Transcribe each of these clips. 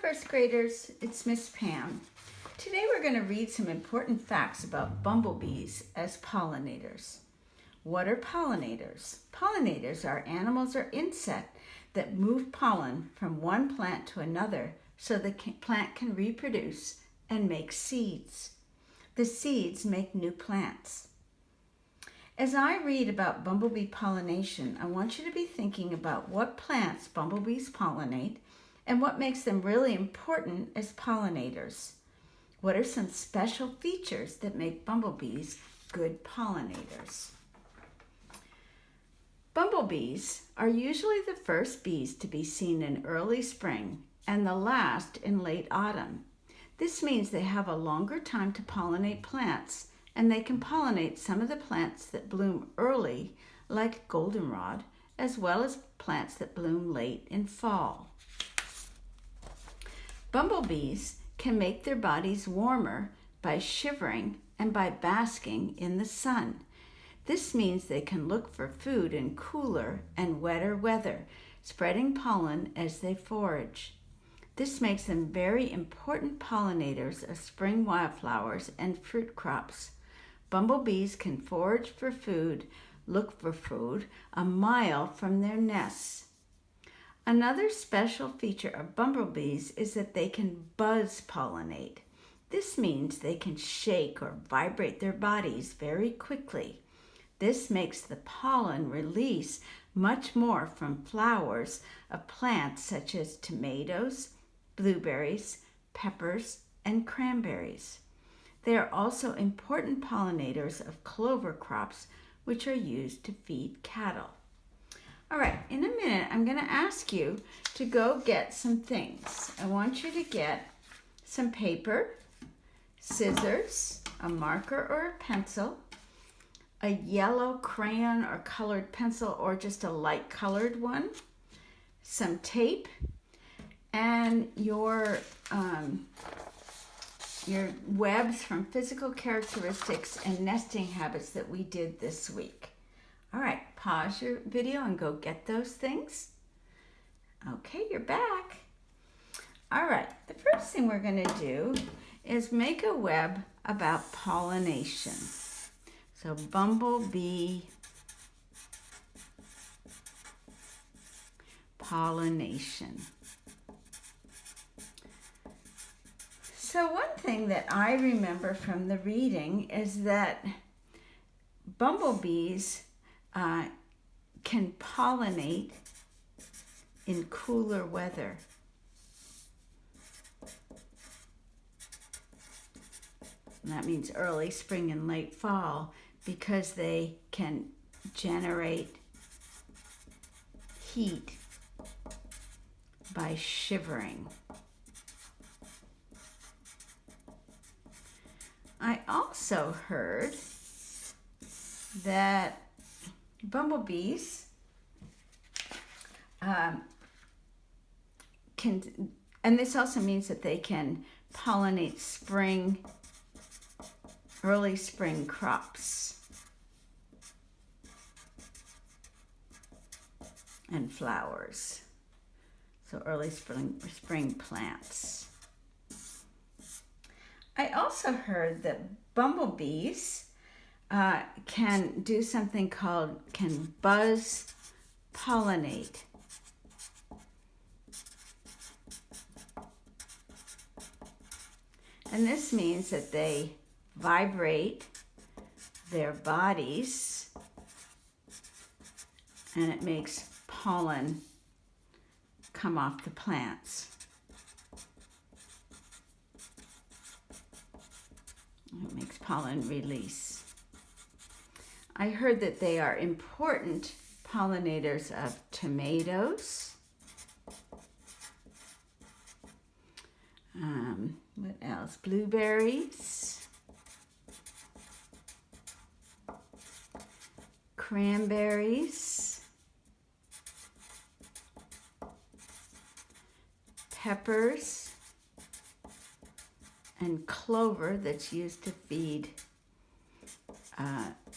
first graders, it's Miss Pam. Today we're going to read some important facts about bumblebees as pollinators. What are pollinators? Pollinators are animals or insects that move pollen from one plant to another so the plant can reproduce and make seeds. The seeds make new plants. As I read about bumblebee pollination, I want you to be thinking about what plants bumblebees pollinate and what makes them really important as pollinators. What are some special features that make bumblebees good pollinators? Bumblebees are usually the first bees to be seen in early spring and the last in late autumn. This means they have a longer time to pollinate plants, and they can pollinate some of the plants that bloom early, like goldenrod, as well as plants that bloom late in fall. Bumblebees can make their bodies warmer by shivering and by basking in the sun. This means they can look for food in cooler and wetter weather, spreading pollen as they forage. This makes them very important pollinators of spring wildflowers and fruit crops. Bumblebees can forage for food, look for food, a mile from their nests. Another special feature of bumblebees is that they can buzz pollinate. This means they can shake or vibrate their bodies very quickly. This makes the pollen release much more from flowers of plants such as tomatoes, blueberries, peppers, and cranberries. They are also important pollinators of clover crops, which are used to feed cattle. All right, in a minute, I'm going to ask you to go get some things. I want you to get some paper, scissors, a marker or a pencil, a yellow crayon or colored pencil or just a light colored one, some tape, and your webs from physical characteristics and nesting habits that we did this week. All right, pause your video and go get those things. Okay, you're back. All right, the first thing we're going to do is make a web about pollination. So bumblebee pollination. So one thing that I remember from the reading is that bumblebees can pollinate in cooler weather. And that means early spring and late fall, because they can generate heat by shivering. I also heard that bumblebees can, and this also means that they can pollinate early spring crops and flowers. So early spring plants. I also heard that bumblebees can do something called buzz pollinate. And this means that they vibrate their bodies and it makes pollen come off the plants. It makes pollen release. I heard that they are important pollinators of tomatoes. What else? Blueberries. Cranberries. Peppers. And clover that's used to feed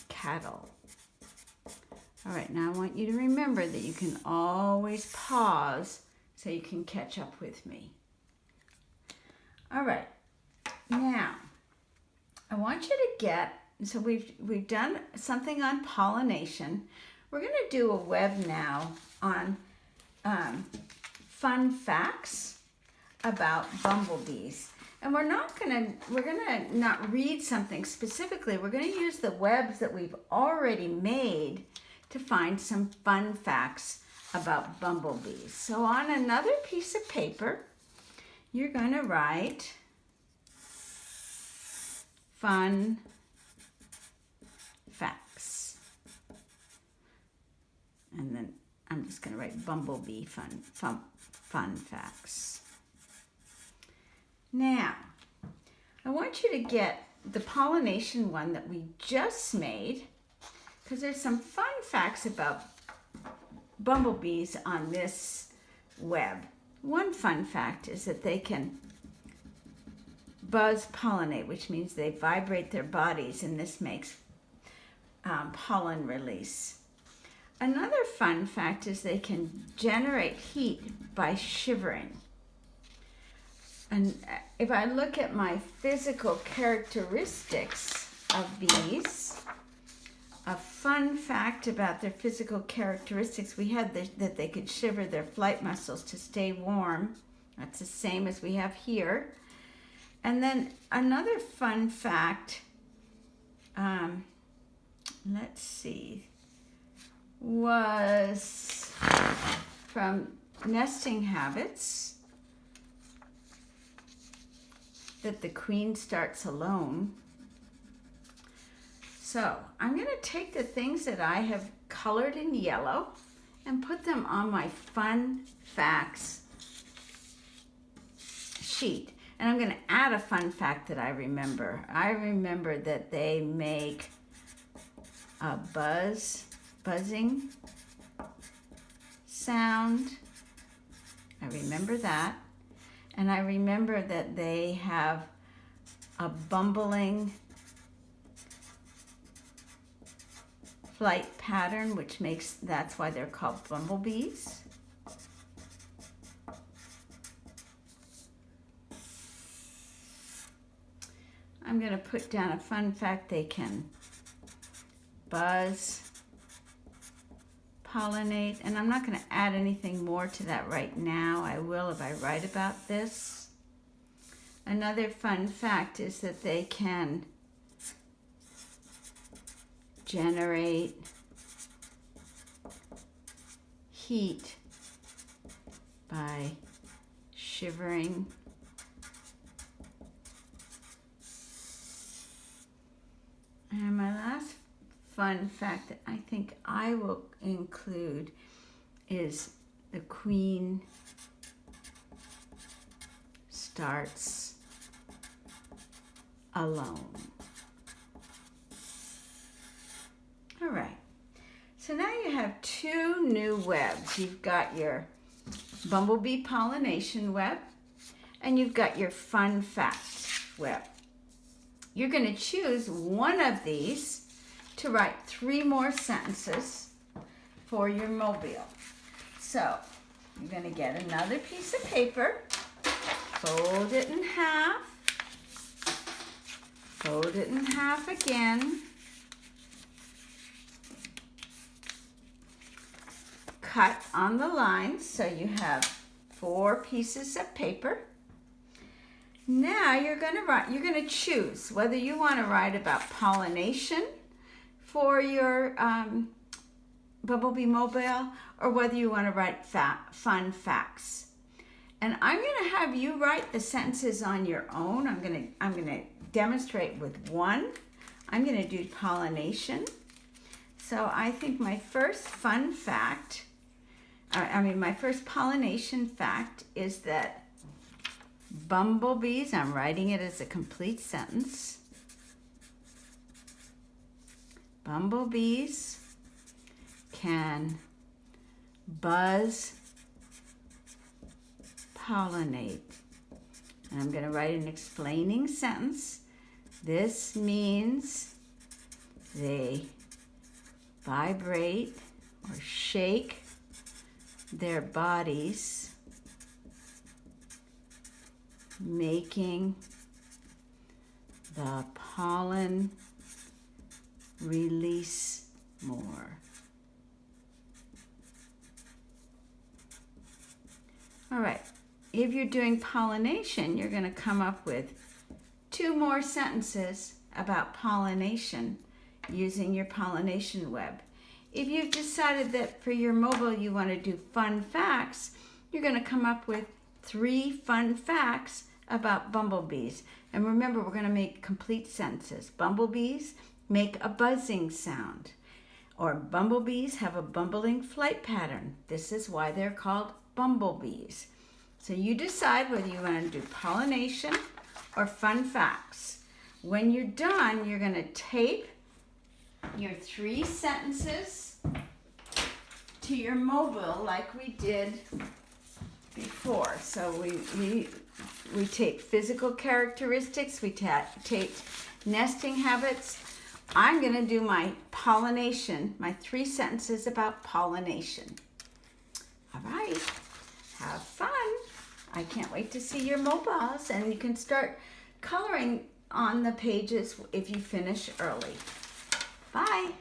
cattle. All right, now I want you to remember that you can always pause so you can catch up with me. All right. Now, I want you to get, so we've done something on pollination. We're going to do a web now on fun facts about bumblebees. And we're gonna not read something specifically. We're gonna use the webs that we've already made to find some fun facts about bumblebees. So on another piece of paper, you're gonna write fun facts. And then I'm just gonna write bumblebee fun facts. Now, I want you to get the pollination one that we just made, because there's some fun facts about bumblebees on this web. One fun fact is that they can buzz pollinate, which means they vibrate their bodies, and this makes pollen release. Another fun fact is they can generate heat by shivering. And if I look at my physical characteristics of bees, a fun fact about their physical characteristics, we had that they could shiver their flight muscles to stay warm. That's the same as we have here. And then another fun fact, let's see, was from nesting habits, that the queen starts alone. So I'm going to take the things that I have colored in yellow and put them on my fun facts sheet. And I'm going to add a fun fact that I remember. I remember that they make a buzzing sound. I remember that. And I remember that they have a bumbling flight pattern, that's why they're called bumblebees. I'm going to put down a fun fact: they can buzz, pollinate, and I'm not going to add anything more to that right now. I will if I write about this. Another fun fact is that they can generate heat by shivering. And my last fun fact that I think I will include is the queen starts alone. All right, so now you have two new webs. You've got your bumblebee pollination web, and you've got your fun fact web. You're going to choose one of these to write 3 more sentences for your mobile. So you're going to get another piece of paper, fold it in half, fold it in half again, cut on the lines so you have 4 pieces of paper. Now you're going to choose whether you want to write about pollination for your Bumblebee mobile, or whether you want to write fun facts. And I'm going to have you write the sentences on your own. I'm going to demonstrate with one. I'm going to do pollination. So I think my first fun fact, my first pollination fact is that bumblebees, I'm writing it as a complete sentence. Bumblebees can buzz pollinate. And I'm going to write an explaining sentence. This means they vibrate or shake their bodies making the pollen release more. All right, if you're doing pollination, you're going to come up with 2 more sentences about pollination using your pollination web. If you've decided that for your mobile you want to do fun facts, you're going to come up with 3 fun facts about bumblebees. And remember, we're going to make complete sentences. Bumblebees make a buzzing sound, or bumblebees have a bumbling flight pattern. This is why they're called bumblebees. So you decide whether you want to do pollination or fun facts. When you're done, you're going to tape your 3 sentences to your mobile like we did before. So we tape physical characteristics, we tape nesting habits. I'm going to do my pollination, my 3 sentences about pollination. All right, have fun. I can't wait to see your mobiles, and you can start coloring on the pages if you finish early. Bye.